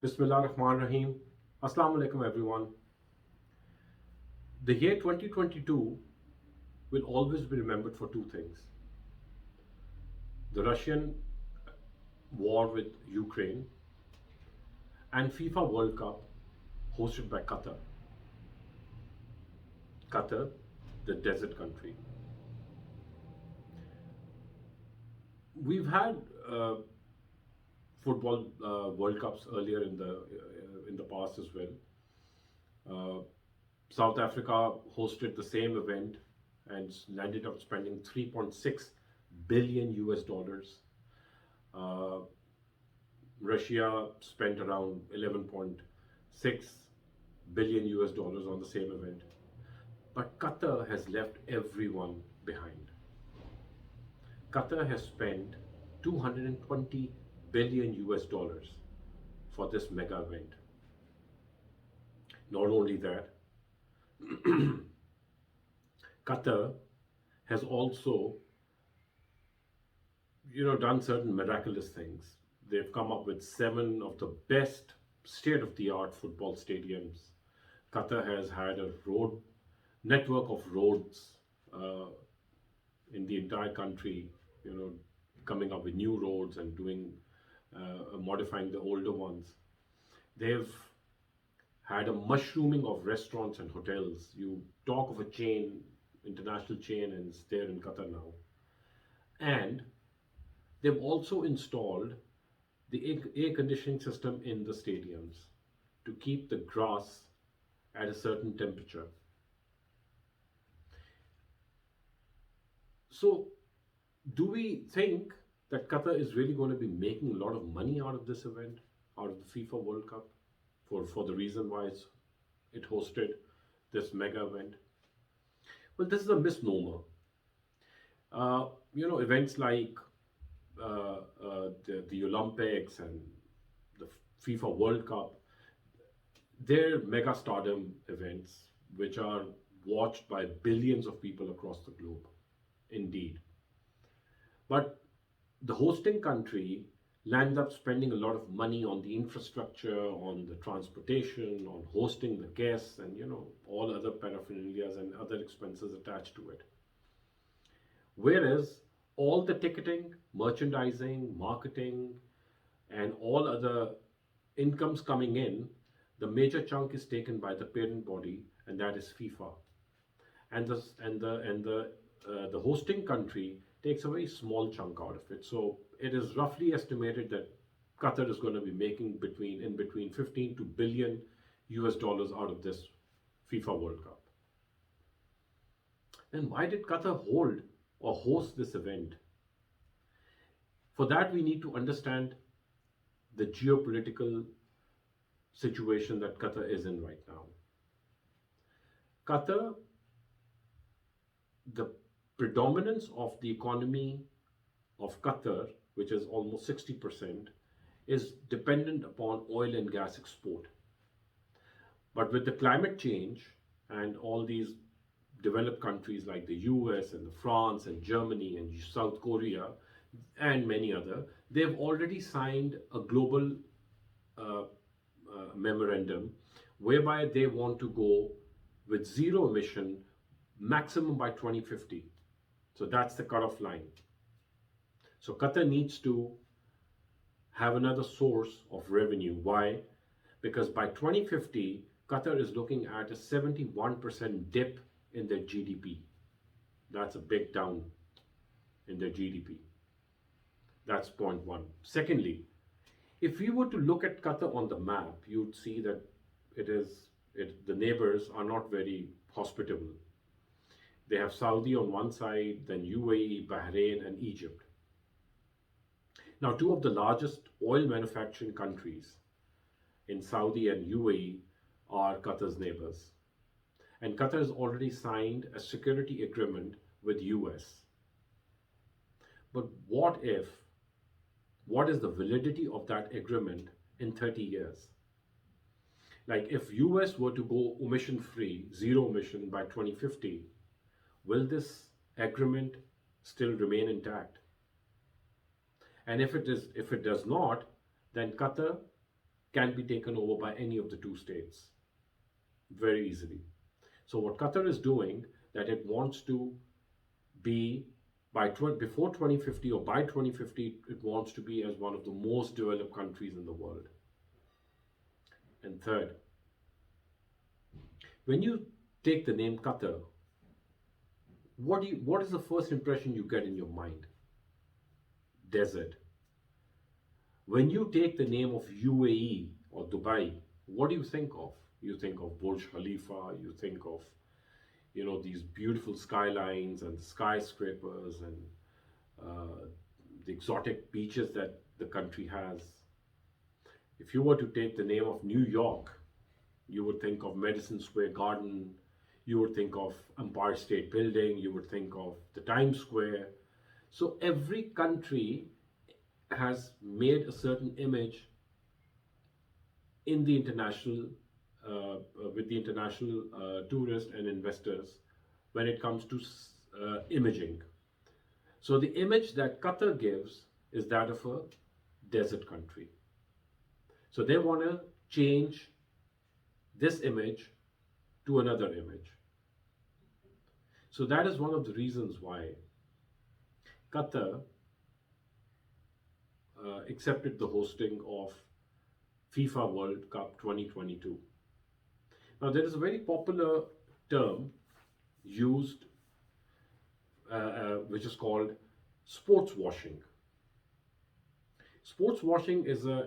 Bismillah Rahman Rahim. Assalamu alaikum everyone. The year 2022 will always be remembered for two things: the Russian war with Ukraine and FIFA World Cup hosted by Qatar. Qatar, the desert country. We've had football World Cups earlier in the past as well. Uh, South Africa hosted the same event and landed up spending 3.6 billion US dollars. Uh, Russia spent around 11.6 billion US dollars on the same event. But Qatar has left everyone behind. Qatar has spent 220 billion US dollars for this mega event. Not only that, Qatar has also done certain miraculous things. They've come up with seven of the best state of the art football stadiums. Qatar has had a road network of roads uh, in the entire country, you know, coming up with new roads and doing modifying the older ones. They've had a mushrooming of restaurants and hotels. You talk of a chain, international chain, and it's there in Qatar now. And they've also installed the air conditioning system in the stadiums to keep the grass at a certain temperature. So, do we think that Qatar is really going to be making a lot of money out of this event, out of the FIFA World Cup, for the reason why it hosted this mega event? Well, this is a misnomer. Events like the Olympics and the FIFA World Cup, they're mega stardom events which are watched by billions of people across the globe. Indeed. But the hosting country lands up spending a lot of money on the infrastructure, on the transportation, on hosting the guests, and all other paraphernalias and other expenses attached to it. Whereas all the ticketing, merchandising, marketing, and all other incomes coming in, the major chunk is taken by the parent body, and that is FIFA. And the hosting country takes a very small chunk out of it. So it is roughly estimated that Qatar is going to be making between 15 to billion US dollars out of this FIFA World Cup. Then why did Qatar hold or host this event? For that, we need to understand the geopolitical situation that Qatar is in right now. Qatar, the predominance of the economy of Qatar, which is almost 60%, is dependent upon oil and gas export. But with the climate change and all these developed countries like the US and France and Germany and South Korea and many other, they've already signed a global uh, memorandum whereby they want to go with zero emission maximum by 2050. So that's the cutoff line. So Qatar needs to have another source of revenue. Why? Because by 2050, Qatar is looking at a 71% dip in their GDP. That's a big down in their GDP. That's point one. Secondly, if we were to look at Qatar on the map, you'd see that the neighbors are not very hospitable. They have Saudi on one side, then UAE, Bahrain, and Egypt. Now, two of the largest oil manufacturing countries in Saudi and UAE are Qatar's neighbors. And Qatar has already signed a security agreement with US. But what is the validity of that agreement in 30 years? Like if US were to go emission free, zero emission by 2050, will this agreement still remain intact? And if it does not, then Qatar can be taken over by any of the two states very easily. So what Qatar is doing, that it wants to be before 2050 or by 2050, it wants to be as one of the most developed countries in the world. And third, when you take the name Qatar, what is the first impression you get in your mind? Desert. When you take the name of UAE or Dubai, what do you think of? You think of Burj Khalifa, you think of, these beautiful skylines and skyscrapers and uh, the exotic beaches that the country has. If you were to take the name of New York, you would think of Madison Square Garden, you would think of Empire State Building, you would think of the Times Square. So every country has made a certain image in the international, with the international tourists and investors when it comes to imaging. So the image that Qatar gives is that of a desert country. So they want to change this image to another image. So that is one of the reasons why Qatar accepted the hosting of FIFA World Cup 2022. Now, there is a very popular term used, which is called sports washing. Sports washing is a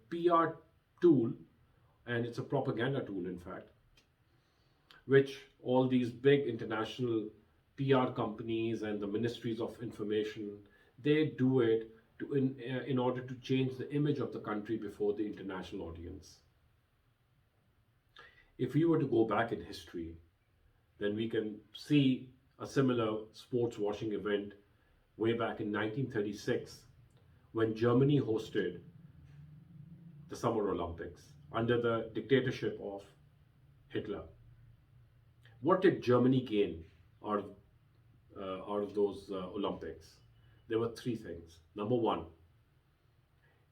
PR tool, and it's a propaganda tool, in fact, which all these big international PR companies and the ministries of information, they do it in order to change the image of the country before the international audience. If we were to go back in history, then we can see a similar sports washing event way back in 1936 when Germany hosted the Summer Olympics under the dictatorship of Hitler. What did Germany gain out of those Olympics? There were three things. Number one,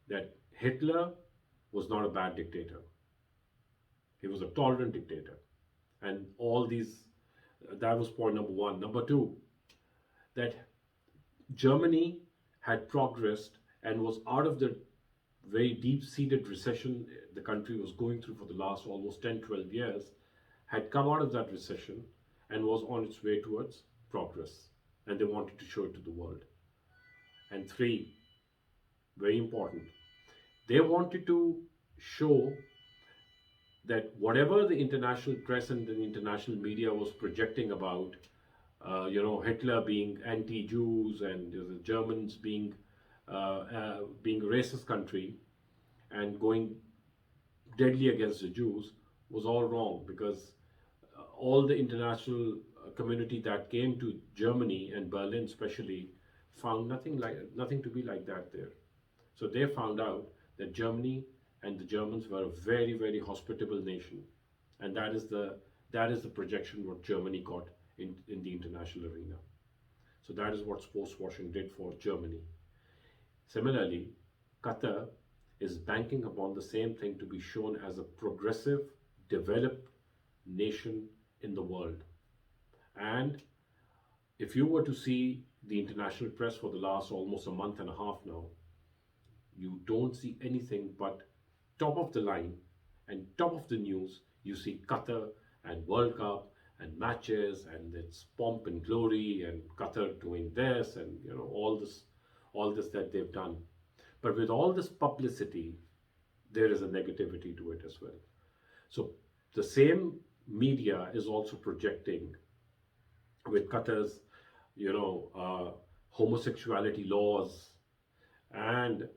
that Hitler was not a bad dictator. He was a tolerant dictator. And all these, that was point number one. Number two, that Germany had progressed and was out of the very deep-seated recession the country was going through for the last almost 10, 12 years, had come out of that recession and was on its way towards progress. And they wanted to show it to the world. And three, very important, they wanted to show that whatever the international press and the international media was projecting about, Hitler being anti-Jews and the Germans being a racist country and going deadly against the Jews, was all wrong, because all the international community that came to Germany and Berlin especially found nothing to be like that there. So they found out that Germany and the Germans were a very, very hospitable nation, and that is the projection what Germany got in the international arena. So that is what sports washing did for Germany. Similarly, Qatar is banking upon the same thing to be shown as a progressive, developed nation in the world. And if you were to see the international press for the last almost a month and a half now, you don't see anything but top of the line and top of the news. You see Qatar and World Cup and matches and its pomp and glory and Qatar doing this and all this that they've done. But with all this publicity, there is a negativity to it as well. So the same media is also projecting with Qatar's, homosexuality laws, and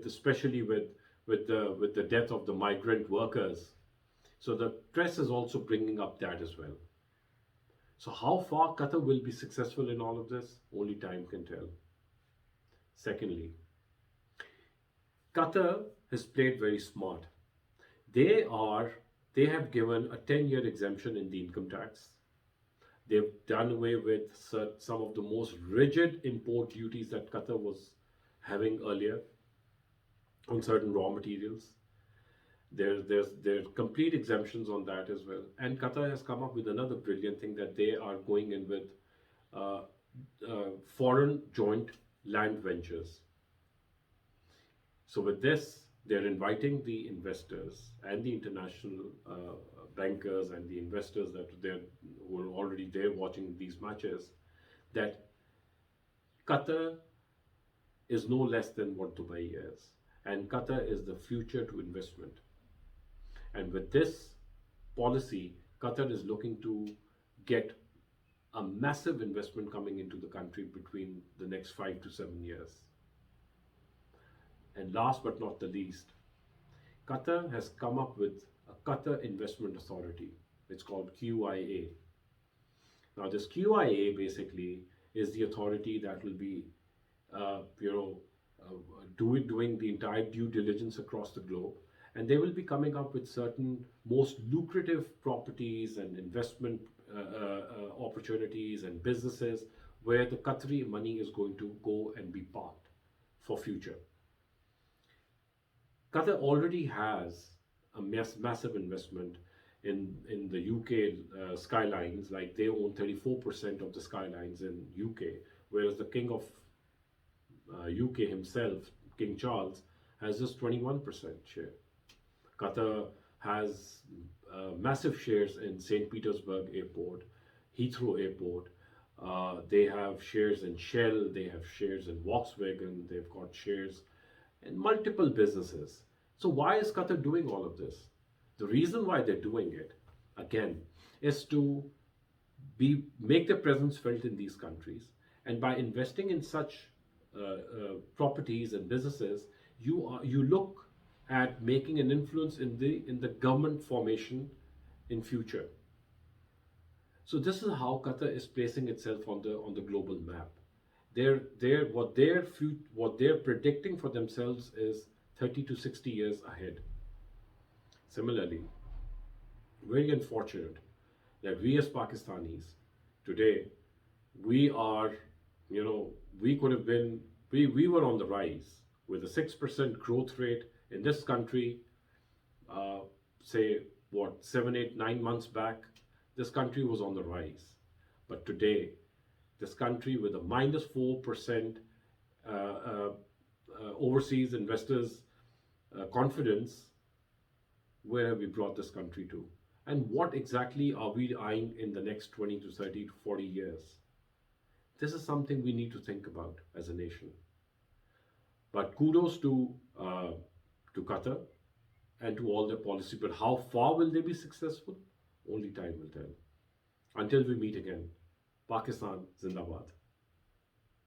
especially with the death of the migrant workers. So the press is also bringing up that as well. So how far Qatar will be successful in all of this, only time can tell. Secondly, Qatar has played very smart. They have given a 10-year exemption in the income tax. They've done away with some of the most rigid import duties that Qatar was having earlier. on certain raw materials. There are complete exemptions on that as well. And Qatar has come up with another brilliant thing that they are going in with uh, foreign joint land ventures. So with this, they're inviting the investors and the international bankers and the investors that they're who are already there watching these matches, that Qatar is no less than what Dubai is, and Qatar is the future to investment. And with this policy, Qatar is looking to get a massive investment coming into the country between the next 5 to 7 years. And last but not the least, Qatar has come up with a Qatar Investment Authority. It's called QIA. Now, this QIA basically is the authority that will be, uh, you know, doing the entire due diligence across the globe, and they will be coming up with certain most lucrative properties and investment opportunities and businesses where the Qatari money is going to go and be parked for future. Qatar already has a massive investment in the UK skylines. Like they own 34% of the skylines in UK, whereas the king of UK himself, King Charles, has just 21% share. Qatar has massive shares in St. Petersburg Airport, Heathrow Airport. They have shares in Shell, they have shares in Volkswagen, they've got shares in multiple businesses. So, why is Qatar doing all of this? The reason why they're doing it, again, is to make their presence felt in these countries. And by investing in such properties and businesses, you look at making an influence in the government formation in future. So this is how Qatar is placing itself on the global map. What they're predicting for themselves is 30 to 60 years ahead. Similarly, very unfortunate that we as Pakistanis today, we are, you know, we could have been, we were on the rise with a 6% growth rate in this country, uh, say, what, 7, 8, 9 months back, this country was on the rise. But today, this country with a -4% overseas investors' confidence, where have we brought this country to? And what exactly are we eyeing in the next 20 to 30 to 40 years? This is something we need to think about as a nation. But kudos to Qatar and to all their policy. But how far will they be successful? Only time will tell. Until we meet again, Pakistan Zindabad.